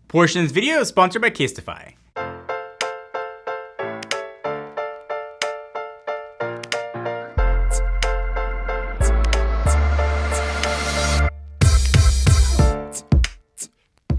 Portion of this video is sponsored by Casetify.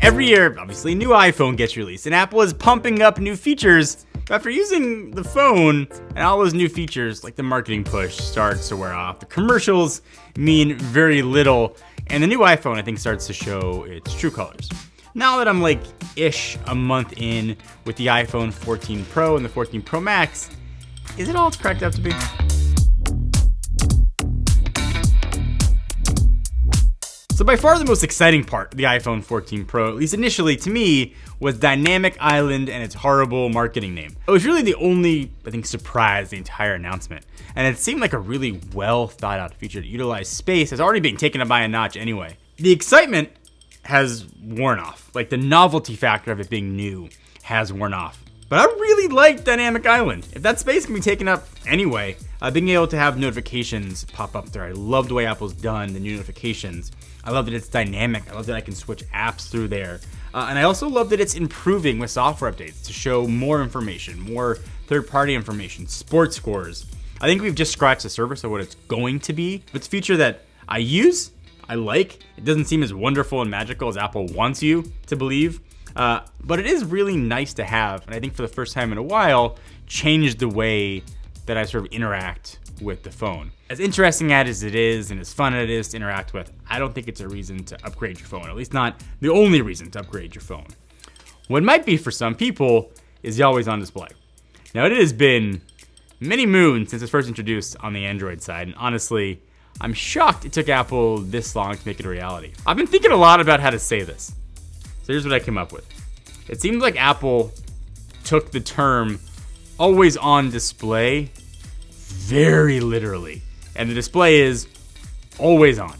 Every year, obviously, a new iPhone gets released, and Apple is pumping up new features. But after using the phone and all those new features, like the marketing push starts to wear off. The commercials mean very little, and the new iPhone, I think, starts to show its true colors. Now that I'm like-ish a month in with the iPhone 14 Pro and the 14 Pro Max, is it all it's cracked up to be? So by far the most exciting part of the iPhone 14 Pro, at least initially to me, was Dynamic Island and its horrible marketing name. It was really the only, I think, surprise of the entire announcement. And it seemed like a really well thought out feature that utilized space that's already being taken up by a notch anyway. The excitement has worn off. Like the novelty factor of it being new has worn off. But I really like Dynamic Island. If that space can be taken up anyway, being able to have notifications pop up there. I love the way Apple's done the new notifications. I love that it's dynamic. I love that I can switch apps through there. And I also love that it's improving with software updates to show more information, more third-party information, sports scores. I think we've just scratched the surface of what it's going to be. It's a feature that I use, I like. It doesn't seem as wonderful and magical as Apple wants you to believe. But it is really nice to have, and I think for the first time in a while, changed the way that I sort of interact with the phone. As interesting as it is and as fun as it is to interact with, I don't think it's a reason to upgrade your phone, at least not the only reason to upgrade your phone. What might be for some people is the always on display. Now it has been many moons since it was first introduced on the Android side, and honestly, I'm shocked it took Apple this long to make it a reality. I've been thinking a lot about how to say this. So here's what I came up with. It seems like Apple took the term always on display very literally. And the display is always on.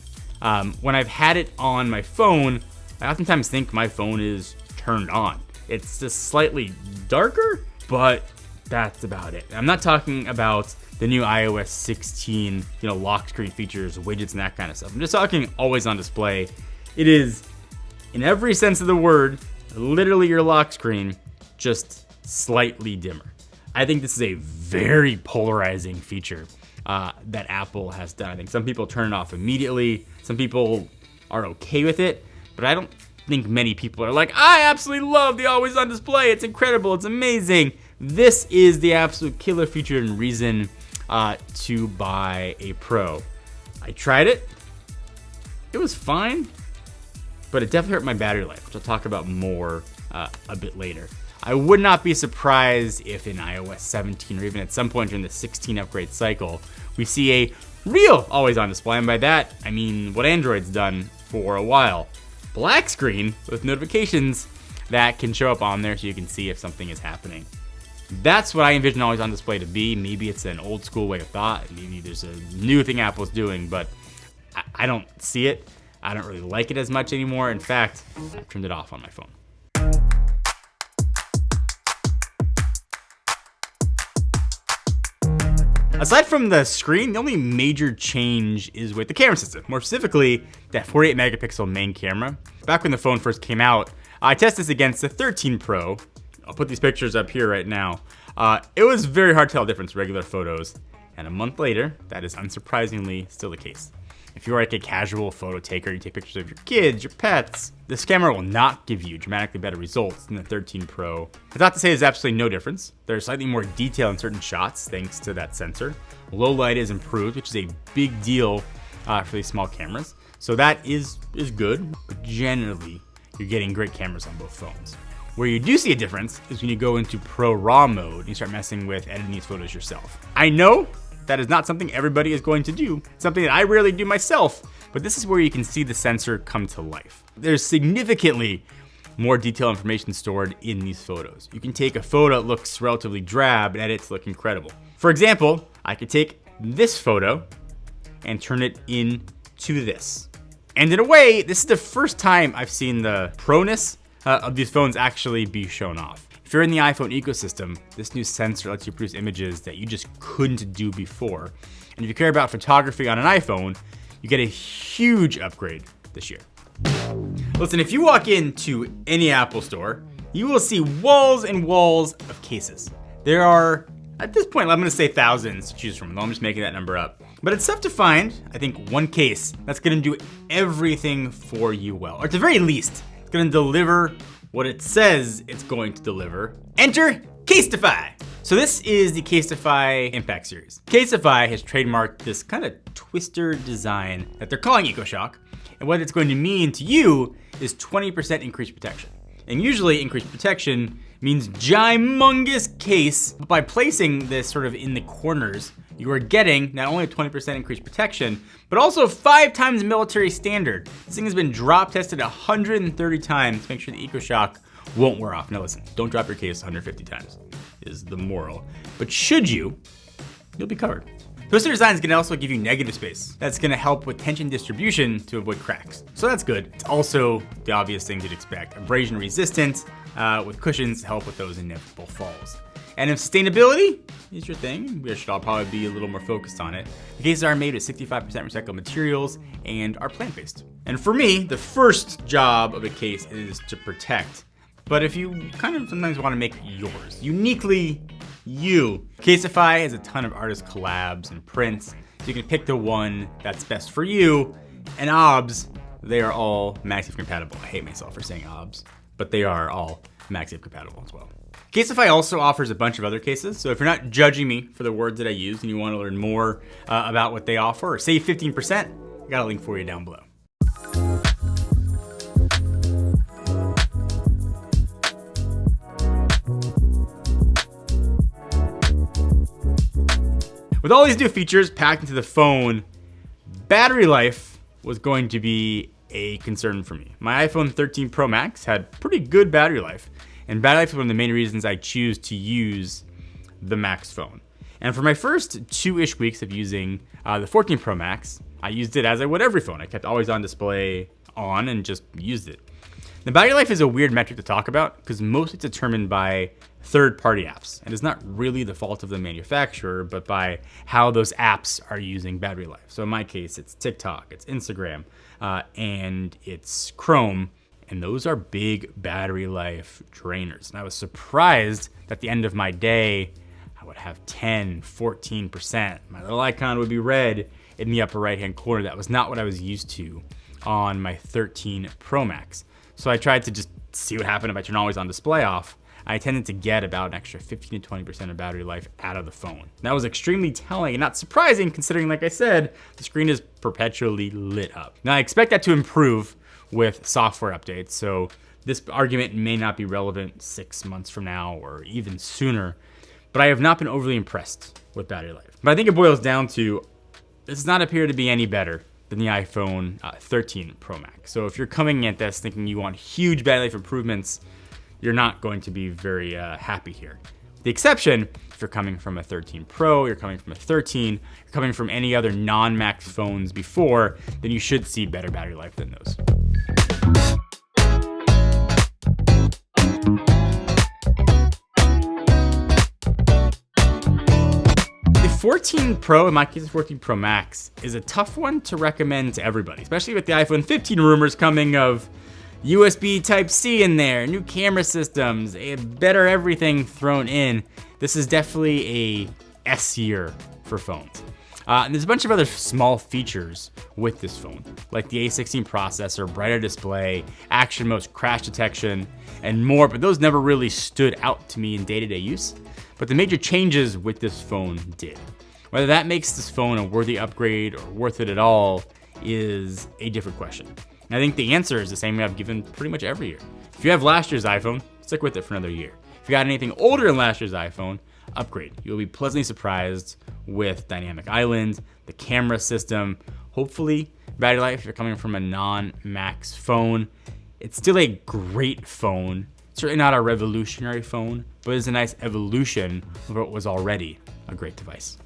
When I've had it on my phone, I oftentimes think my phone is turned on. It's just slightly darker, but that's about it. I'm not talking about the new iOS 16, lock screen features, widgets, and that kind of stuff. I'm just talking always on display. It is, in every sense of the word, literally your lock screen, just slightly dimmer. I think this is a very polarizing feature that Apple has done. I think some people turn it off immediately. Some people are okay with it, but I don't think many people are like, I absolutely love the always on display. It's incredible. It's amazing. This is the absolute killer feature and reason to buy a Pro. I tried it. It was fine, but it definitely hurt my battery life, which I'll talk about more a bit later. I would not be surprised if in iOS 17 or even at some point during the 16 upgrade cycle, we see a real always on display. And by that, I mean what Android's done for a while. Black screen with notifications that can show up on there so you can see if something is happening. That's what I envision always on display to be. Maybe it's an old school way of thought. Maybe there's a new thing Apple's doing, but I don't see it. I don't really like it as much anymore. In fact, I've turned it off on my phone. Aside from the screen, the only major change is with the camera system. More specifically, that 48 megapixel main camera. Back when the phone first came out, I tested this against the 13 Pro. I'll put these pictures up here right now. It was very hard to tell the difference in regular photos. And a month later, that is unsurprisingly still the case. If you're like a casual photo taker, you take pictures of your kids, your pets, this camera will not give you dramatically better results than the 13 Pro. That's not to say there's absolutely no difference. There's slightly more detail in certain shots thanks to that sensor. Low light is improved, which is a big deal for these small cameras. So that is good, but generally, you're getting great cameras on both phones. Where you do see a difference is when you go into Pro RAW mode and you start messing with editing these photos yourself. I know that is not something everybody is going to do. It's something that I rarely do myself, but this is where you can see the sensor come to life. There's significantly more detailed information stored in these photos. You can take a photo that looks relatively drab and edit it to look incredible. For example, I could take this photo and turn it into this. And in a way, this is the first time I've seen the proness of these phones actually be shown off. If you're in the iPhone ecosystem, this new sensor lets you produce images that you just couldn't do before. And if you care about photography on an iPhone, you get a huge upgrade this year. Listen, if you walk into any Apple store, you will see walls and walls of cases. There are, at this point, I'm gonna say thousands to choose from, though I'm just making that number up. But it's tough to find, I think, one case that's gonna do everything for you well. Or at the very least, it's gonna deliver what it says it's going to deliver. Enter Casetify. So this is the Casetify Impact Series. Casetify has trademarked this kind of twister design that they're calling EcoShock. And what it's going to mean to you is 20% increased protection. And usually increased protection means gymongous case. But by placing this sort of in the corners, you are getting not only 20% increased protection, but also 5 times military standard. This thing has been drop tested 130 times to make sure the EcoShock won't wear off. Now listen, don't drop your case 150 times is the moral. But should you, you'll be covered. Twister design is going to also give you negative space. That's going to help with tension distribution to avoid cracks. So that's good. It's also the obvious thing you'd expect. Abrasion resistant with cushions to help with those inevitable falls. And if sustainability is your thing, we should all probably be a little more focused on it. The cases are made with 65% recycled materials and are plant-based. And for me, the first job of a case is to protect. But if you kind of sometimes want to make it yours, uniquely you. Casetify has a ton of artist collabs and prints, so you can pick the one that's best for you. And OBS, they are all MagSafe compatible. I hate myself for saying OBS, but they are all MagSafe compatible as well. Casetify also offers a bunch of other cases, so if you're not judging me for the words that I use and you want to learn more about what they offer or save 15%, I got a link for you down below. With all these new features packed into the phone, battery life was going to be a concern for me. My iPhone 13 Pro Max had pretty good battery life, and battery life is one of the main reasons I choose to use the Max phone. And for my first 2-ish weeks of using the 14 Pro Max, I used it as I would every phone. I kept always on display on and just used it. The battery life is a weird metric to talk about because mostly it's determined by third-party apps. And it's not really the fault of the manufacturer, but by how those apps are using battery life. So in my case, it's TikTok, it's Instagram, and it's Chrome. And those are big battery life drainers. And I was surprised that at the end of my day, I would have 10, 14%. My little icon would be red in the upper right-hand corner. That was not what I was used to on my 13 Pro Max. So I tried to just see what happened if I turn always on display off. I tended to get about an extra 15 to 20% of battery life out of the phone. That was extremely telling and not surprising considering, like I said, the screen is perpetually lit up. Now I expect that to improve with software updates, so this argument may not be relevant 6 months from now or even sooner, but I have not been overly impressed with battery life. But I think it boils down to, this does not appear to be any better than the iPhone 13 Pro Max. So if you're coming at this thinking you want huge battery life improvements, you're not going to be very happy here. The exception, if you're coming from a 13 Pro, you're coming from a 13, you're coming from any other non-Max phones before, then you should see better battery life than those. The 14 Pro, in my case the 14 Pro Max, is a tough one to recommend to everybody, especially with the iPhone 15 rumors coming of USB Type-C in there, new camera systems, a better everything thrown in. This is definitely a S year for phones. And there's a bunch of other small features with this phone, like the A16 processor, brighter display, action modes, crash detection, and more, but those never really stood out to me in day-to-day use. But the major changes with this phone did. Whether that makes this phone a worthy upgrade or worth it at all is a different question. And I think the answer is the same way I've given pretty much every year. If you have last year's iPhone, stick with it for another year. If you got anything older than last year's iPhone, upgrade. You'll be pleasantly surprised with Dynamic Island, the camera system, hopefully battery life if you're coming from a non-Max phone. It's still a great phone. Certainly not a revolutionary phone, but it's a nice evolution of what was already a great device.